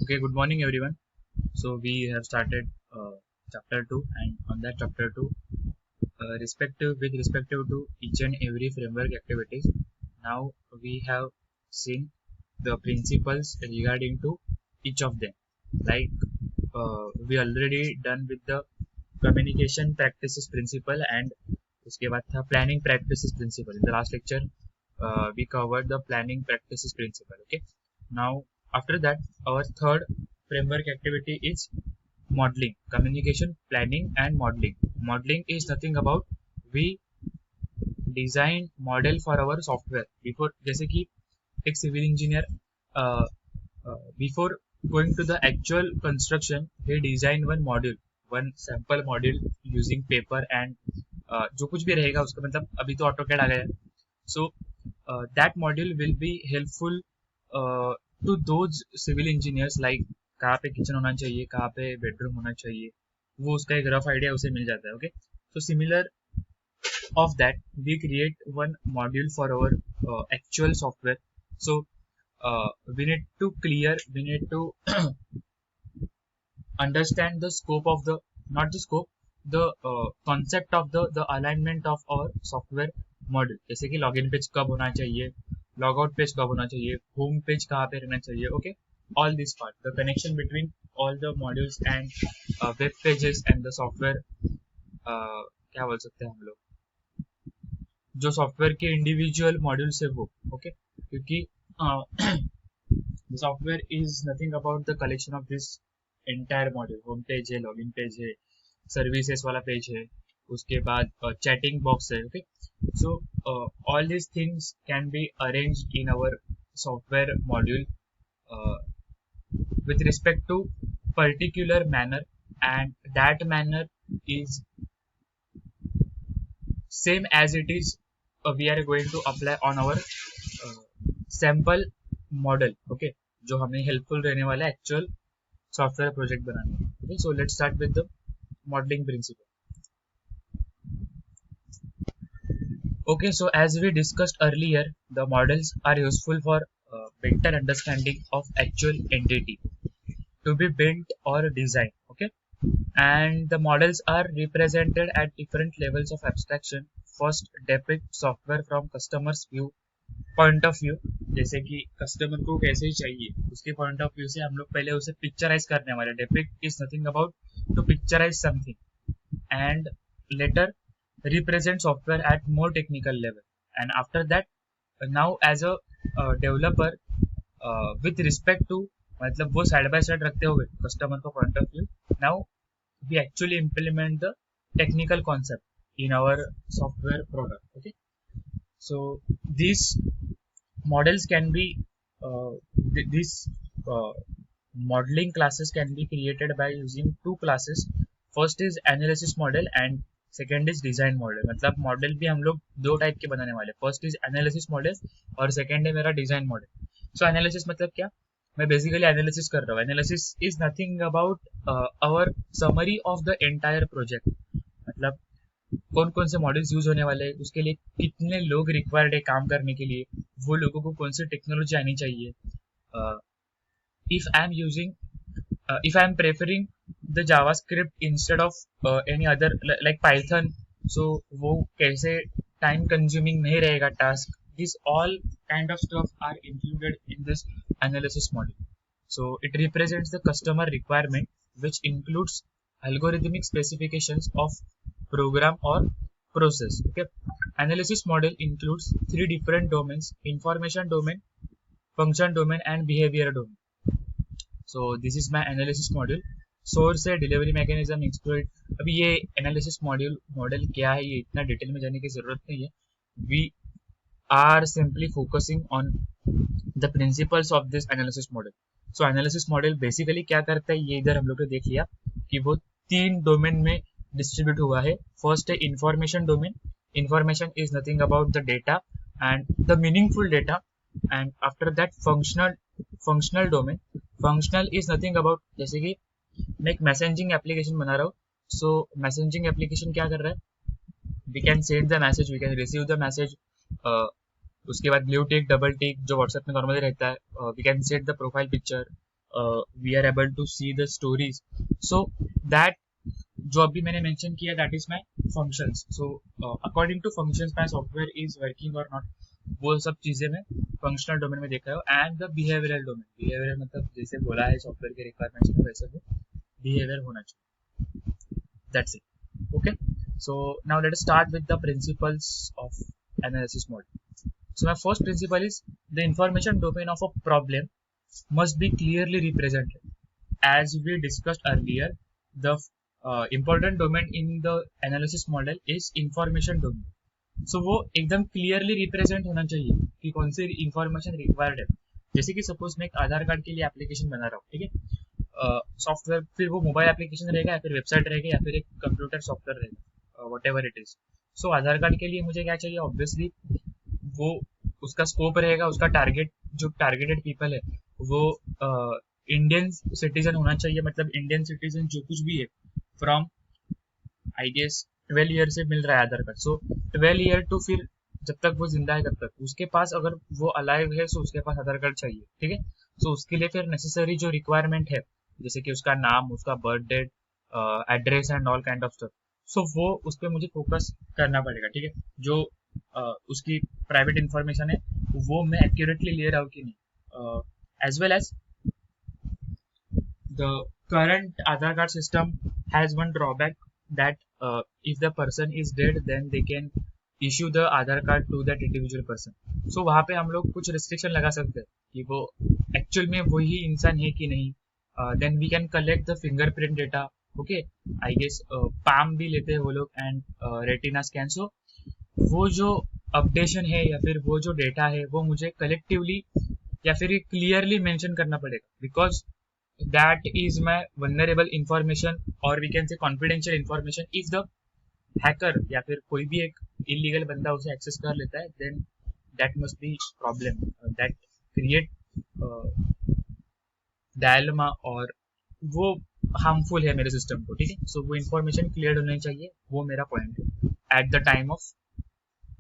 Okay, good morning everyone. So we have started chapter 2, and on that chapter 2, with respect to each and every framework activities, now we have seen the principles regarding to each of them. Like we already done with the communication practices principle, and उसके बाद था planning practices principle. In the last lecture, we covered the planning practices principle. Okay, now after that, our third framework activity is modeling, communication, planning, and modeling. Modeling is nothing about we design model for our software before, जैसे कि एक civil engineer before going to the actual construction, he design one module, one sample module using paper and जो कुछ भी रहेगा उसका मतलब अभी तो AutoCAD आ गया है. So that module will be helpful to those civil engineers, like कहाँ पे किचन होना चाहिए, कहाँ पे बेडरूम होना चाहिए, वो उसका एक रफ आइडिया उसे मिल जाता है. Okay, so similar of that we create one module for our actual software. So we need to understand the scope of the, not the scope, the concept of the alignment of our software module. जैसे कि login page कब होना चाहिए, logout page कब होना चाहिए, home page कहाँ पे रहना चाहिए. Okay, all this part, the connection between all the modules and web pages and the software, क्या बोल सकते हैं हम लोग, जो सॉफ्टवेयर के इंडिविजुअल मॉड्यूल्स है वो. ओके, क्योंकि the software is nothing about the collection of this entire module. Home page है, लॉगिन पेज है, सर्विसेज वाला पेज है, उसके बाद चैटिंग बॉक्स है. Okay, so all these things can be arranged in our software module with respect to particular manner, and that manner is same as it is we are going to apply on our sample model. Okay, जो हमें helpful रहने वाला है actual software project बनाने में. Okay, so let's start with the modelling principle. Okay, so as we discussed earlier, the models are useful for better understanding of actual entity to be built or designed. Okay, and the models are represented at different levels of abstraction. First, depict software from customer's view point of view, जैसे कि customer को कैसे चाहिए उसके point of view से हम लोग पहले उसे पिक्चराइज करने वाले. Depict is nothing about to picturise something, and later represent software at more technical level. And after that, now as a developer with respect to, मतलब वो साइड बाय साइड रखते हुए कस्टमर का point of view, now we actually implement the technical concept in our software product. Okay, so these models can be these modeling classes can be created by using two classes. First is analysis model and second is design model. मतलब model भी हम लोग दो type के बनाने वाले. First is analysis model और second है मेरा डिजाइन मॉडल. सो एनालिसिस मतलब क्या, मैं बेसिकली एनालिसिस कर रहा हूँ. Analysis is nothing about our summary of the entire project, मतलब कौन कौन से मॉडल्स यूज होने वाले हैं, उसके लिए कितने लोग रिक्वायर्ड है काम करने के लिए, वो लोगों को कौन सी टेक्नोलॉजी आनी चाहिए. If I am preferring the JavaScript instead of any other like Python, so वो कैसे टाइम कंज्यूमिंग नहीं रहेगा task. This all kind of stuff are included in this analysis model. So it represents the customer requirement which includes algorithmic specifications of program or process. Okay, analysis model includes three different domains: information domain, function domain, and behavior domain. So this is my analysis model. Source है, delivery mechanism, exploit. अभी ये analysis model क्या है ये इतना detail में जाने की जरूरत नहीं है. We are simply focusing on the principles of this analysis model. So analysis model basically क्या करता है, ये इधर हम लोग ने देख लिया कि वो तीन डोमेन में डिस्ट्रीब्यूट हुआ है. फर्स्ट है information domain. Information is nothing about the data and the meaningful data. And after that functional domain. Functional is nothing about, जैसे कि मैं एक मैसेजिंग एप्लीकेशन बना रहा हूँ. सो मैसेजिंग एप्लीकेशन क्या कर रहा है, we can send the message, we can receive the message, उसके बाद ब्लू टिक, डबल टिक जो व्हाट्सएप में नॉर्मली रहता है. We can set the profile picture, we are able to see the stories. So that जो अभी मैंने mention किया that is my functions. So according to functions my software is working और not, वो सब चीजें मैं फंक्शनल डोमेन में देखा है. And the behavioural domain, behavioural मतलब जैसे बोला है सॉफ्टवेयर के रिक्वायरमेंट्स में वैसे वो बिहेवियर होना चाहिए. That's it. Okay, so now let us start with the principles of analysis model. So my first principle is the information domain of a problem must be clearly represented. As we discussed earlier, the important domain in the analysis model is information domain. So वो एकदम clearly represent होना चाहिए कि कौन सी information required है. जैसे कि suppose मैं एक आधार कार्ड के लिए एप्लीकेशन बना रहा हूँ, ठीक है, सॉफ्टवेयर, फिर वो मोबाइल एप्लीकेशन रहेगा या फिर वेबसाइट रहेगा या फिर एक कंप्यूटर सॉफ्टवेयर रहेगा, what ever it is. So Aadhaar card के लिए मुझे क्या चाहिए, ऑब्वियसली वो उसका स्कोप रहेगा, उसका टारगेट, जो टारगेटेड पीपल है वो इंडियन सिटीजन होना चाहिए. मतलब इंडियन सिटीजन जो कुछ भी है फ्रॉम आई गेस 12 ईयर से मिल रहा है आधार कार्ड. सो 12 ईयर टू फिर जब तक वो जिंदा है तब तक उसके पास, अगर वो अलाइव है सो उसके पास आधार कार्ड चाहिए, ठीक है. सो उसके लिए फिर नेसेसरी जो रिक्वायरमेंट है, जैसे कि उसका नाम, उसका birth date, address and all kind of stuff, so वो उस पर मुझे फोकस करना पड़ेगा, ठीक है. जो उसकी प्राइवेट इंफॉर्मेशन है वो मैं एक्यूरेटली ले रहा हूँ कि नहीं. As well as the current Aadhaar card system has one drawback that if the person is dead then they can issue the Aadhaar card to that individual person. So वहाँ पे हम लोग कुछ restriction लगा सकते हैं कि वो actual में वही इंसान है कि नहीं. Then we can collect the fingerprint data. Okay, I guess palm भी लेते हैं वो लोग and retina scan. So वो जो अपडेशन है या फिर वो जो डेटा है वो मुझे कलेक्टिवली या फिर क्लियरली मेंशन करना पड़ेगा, because that is my vulnerable information or we can say confidential information. If the hacker या फिर कोई भी एक illegal बंदा उसे access कर लेता है then that must be problem, that create dilemma और वो harmful है मेरे सिस्टम को, ठीक है. सो वो इंफॉर्मेशन क्लियर होनी चाहिए, वो मेरा पॉइंट है at the time of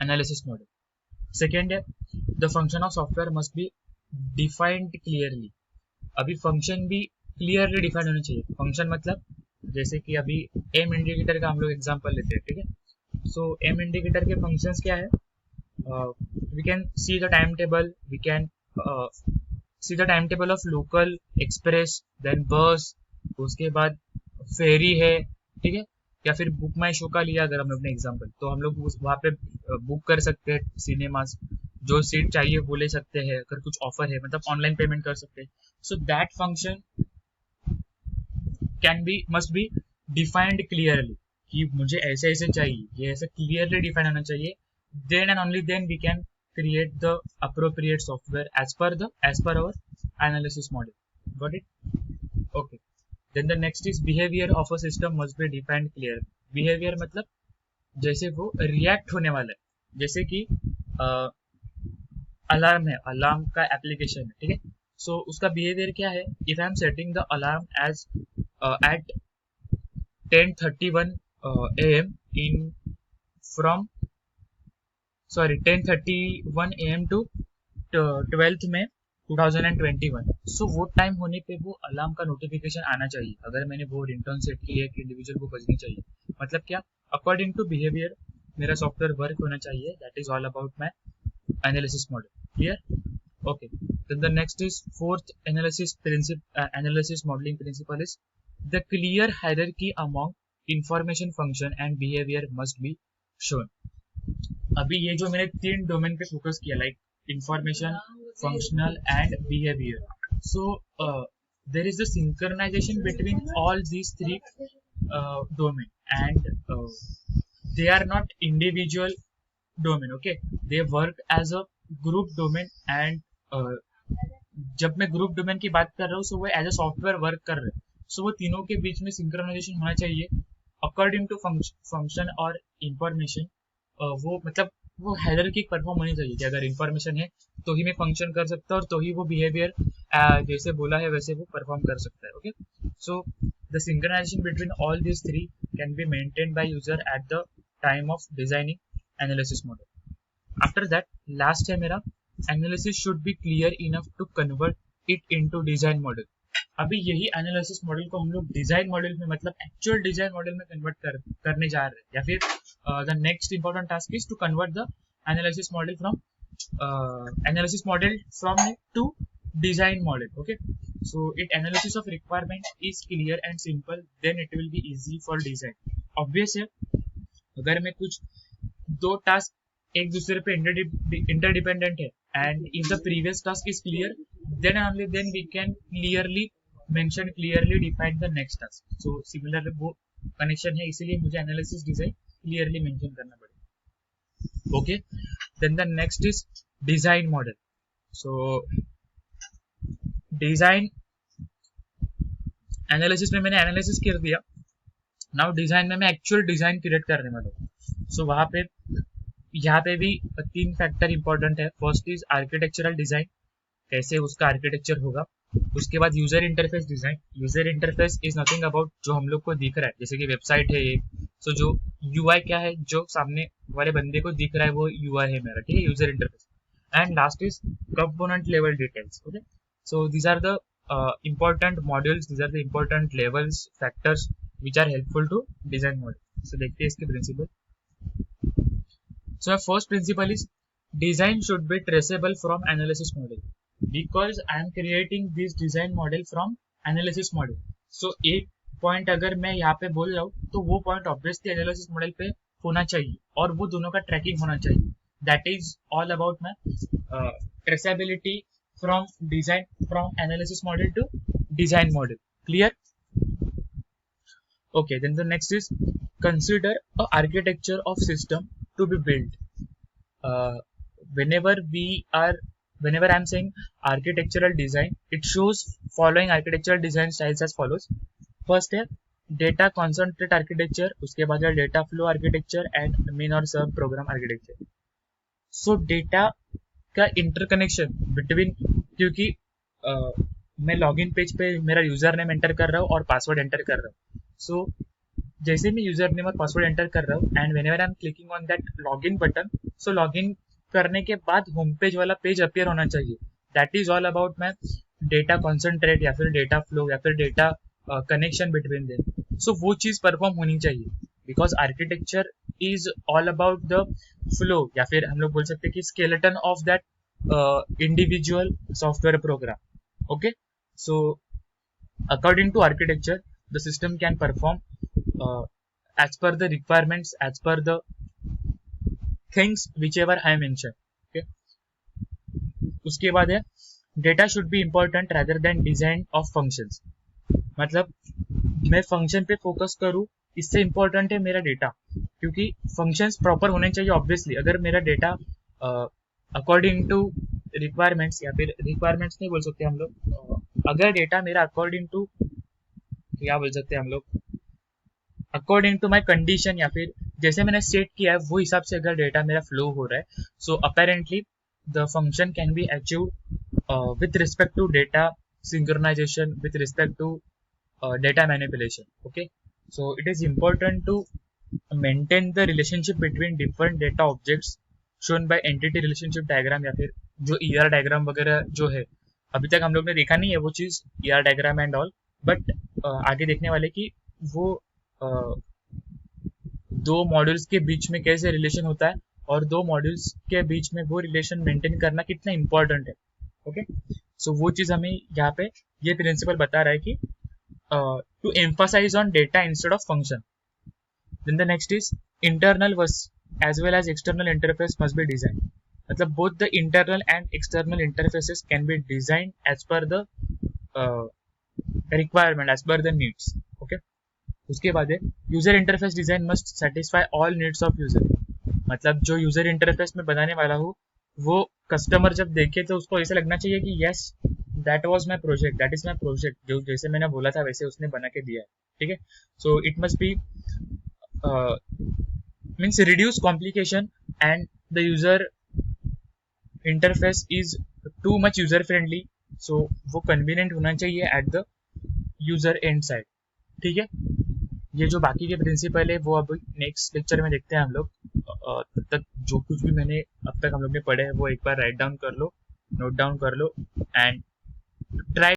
analysis model. Second है the function of software must be defined clearly. अभी फंक्शन भी क्लियरली डिफाइंड होना चाहिए. फंक्शन मतलब जैसे कि अभी एम इंडिकेटर का हम लोग एग्जांपल लेते हैं, ठीक है. सो एम इंडिकेटर के फंक्शंस क्या है, we can see the time table, we can see the time table of local express, then bus, उसके बाद फेरी है, ठीक है. या फिर बुक माई शो का लिया अगर हम लोग ने एग्जांपल, तो हम लोग वहाँ पे बुक कर सकते हैं सिनेमास, जो सीट चाहिए वो ले सकते हैं, अगर कुछ ऑफर है मतलब ऑनलाइन पेमेंट कर सकते हैं. So that function can B must be defined clearly कि मुझे ऐसे ऐसे चाहिए, ये ऐसे क्लियरली डिफाइन होना चाहिए. Then and only then we can create the appropriate software as per our analysis model. Got it? Okay. Then the next is behavior of a system must be defined clearly. Behavior मतलब जैसे वो react होने वाला है, जैसे कि alarm है, alarm का एप्लीकेशन है, ठीक है. सो उसका बिहेवियर क्या है, if I am setting the alarm as at 10:31 am in from 10:31 am to 12th May 2021. सो वो टाइम होने पे वो अलार्म का नोटिफिकेशन आना चाहिए. अगर मैंने वो रिंगटोन सेट की है कि इंडिविजुअल को बजनी चाहिए, मतलब क्या, अकॉर्डिंग टू बिहेवियर मेरा सॉफ्टवेयर वर्क होना चाहिए. That is all about my analysis model. Clear? Okay. Then the next is fourth analysis modelling principle is the clear hierarchy among information function and behaviour must be shown. अभी ये जो मैंने 3 domain पे focus किया, like information, functional and behaviour. So there is the synchronisation between all these 3 domain and they are not individual domain. Okay, they work as a group domain and जब मैं group domain की बात कर रहा हूँ, सो वो as a software work कर रहे हैं. सो वो तीनों के बीच में सिंक्रोनाइजेशन होना चाहिए अकॉर्डिंग टू फंक्शन और इंफॉर्मेशन. वो मतलब वो हायरार्की परफॉर्म होनी चाहिए कि अगर इंफॉर्मेशन है तो ही मैं फंक्शन कर सकता हूँ और तो ही वो बिहेवियर जैसे बोला है वैसे वो परफॉर्म कर सकता है. Okay. So the synchronisation between all these 3 can be maintained by user at the time of designing analysis model. After that last है मेरा, analysis should be clear enough to convert it into design model. अभी यही analysis model को हम लोग design model में, मतलब actual design model में कन्वर्ट करने जा रहे हैं, या फिर the next important task is to convert the analysis model from to design model. Okay, so if analysis of requirement is clear and simple, then it will be easy for design. Obvious है, अगर मैं कुछ दो task एक दूसरे पे interdependent है and if the previous task is clear, then only then we can clearly define the next task. So similarly वो कनेक्शन है, इसीलिए मुझे एनालिसिस डिजाइन क्लियरली मेंशन करना पड़ेगा. Okay, then the next is design model. So design analysis में मैंने analysis कर दिया, नाउ डिजाइन में मैं एक्चुअल डिजाइन क्रिएट करने वाला हूँ. सो वहां पे यहाँ पे भी तीन फैक्टर इंपॉर्टेंट है. फर्स्ट इज आर्किटेक्चरल डिजाइन, कैसे उसका आर्किटेक्चर होगा. उसके बाद user interface design. User interface is nothing about जो हम लोग को दिख रहा है, जैसे कि वेबसाइट है ये. सो जो यूआई क्या है, जो सामने वाले बंदे को दिख रहा है वो यूआई है मेरा, ठीक है, user interface. And last is component level details. Okay, so these are the important modules, these are the important levels, factors which are helpful to design model. So देखते हैं इसके principle. So our first principle is design should be traceable from analysis model, because I am creating this design model from analysis model. So एक point अगर मैं यहाँ पे बोल रहा हूँ तो वो point obviously analysis model पे होना चाहिए और वो दोनों का tracking होना चाहिए. That is all about my traceability from analysis model to design model. Clear? Okay, then the next is consider a architecture of system to be built. Whenever I'm saying architectural design, it shows following architectural design styles as follows. First है data concentrate architecture, उसके बाद है data flow architecture and main और sub program architecture. So data का interconnection between, क्योंकि मैं login page पे मेरा यूजर नेम एंटर कर रहा हूँ और पासवर्ड एंटर कर रहा हूँ. सो जैसे मैं यूजर नेम और पासवर्ड एंटर कर रहा हूँ and whenever I am clicking on that login button, so login करने के बाद होम पेज वाला पेज अपीयर होना चाहिए. That is all about my data concentrate या फिर डेटा फ्लो या फिर डेटा कनेक्शन बिटवीन देम. सो वो चीज परफॉर्म होनी चाहिए, because architecture is all about the flow, या फिर हम लोग बोल सकते हैं कि skeleton of that individual software program. Okay, so according to architecture the system can perform as per the requirements, as per the things whichever I mentioned. Okay, उसके बाद है data should be important rather than design of functions. मतलब मैं function पे focus करूँ, इससे important है मेरा डेटा, क्योंकि फंक्शंस प्रॉपर होने चाहिए. ऑब्वियसली अगर मेरा डेटा अकॉर्डिंग टू रिक्वायरमेंट्स, या फिर रिक्वायरमेंट्स नहीं बोल सकते हम लोग, अगर डेटा मेरा अकॉर्डिंग टू क्या बोल सकते हैं हम लोग, अकॉर्डिंग टू माई कंडीशन, या फिर जैसे मैंने सेट किया है वो हिसाब से अगर डेटा मेरा फ्लो हो रहा है, so apparently the function can be achieve with respect to data synchronisation, with respect to data manipulation. Okay, so it is important to maintain the relationship between different data objects shown by entity relationship diagram, या फिर जो ER diagram वगैरह जो है, अभी तक हम लोग ने देखा नहीं है वो चीज ER diagram and all, but आगे देखने वाले कि वो दो मॉड्यूल्स के बीच में कैसे रिलेशन होता है और दो मॉड्यूल्स के बीच में वो रिलेशन मेंटेन करना कितना इंपॉर्टेंट है. ओके, सो वो चीज हमें यहाँ पे ये प्रिंसिपल बता रहा है कि to emphasize on data instead of function. Then the next is internal as well as external interface must be designed. मतलब both the internal and external interfaces can be designed as per the requirement, as per the needs. Okay, उसके बाद है user interface design must satisfy all needs of user. मतलब जो user interface में बनाने वाला हूँ वो कस्टमर जब देखे तो उसको ऐसा लगना चाहिए कि yes, that was my project, that is my project, जो जैसे मैंने बोला था वैसे उसने बना के दिया है. ठीक है, so it must be means reduce complication and the user interface is too much user friendly, so वो convenient होना चाहिए at the user end side. ठीक है, ये जो बाकी के प्रिंसिपल है वो अब नेक्स्ट लेक्चर में देखते हैं हम लोग. तब तक जो कुछ भी मैंने अब तक हम लोग ने पढ़े है वो एक बार राइट डाउन कर लो, नोट डाउन कर लो एंड try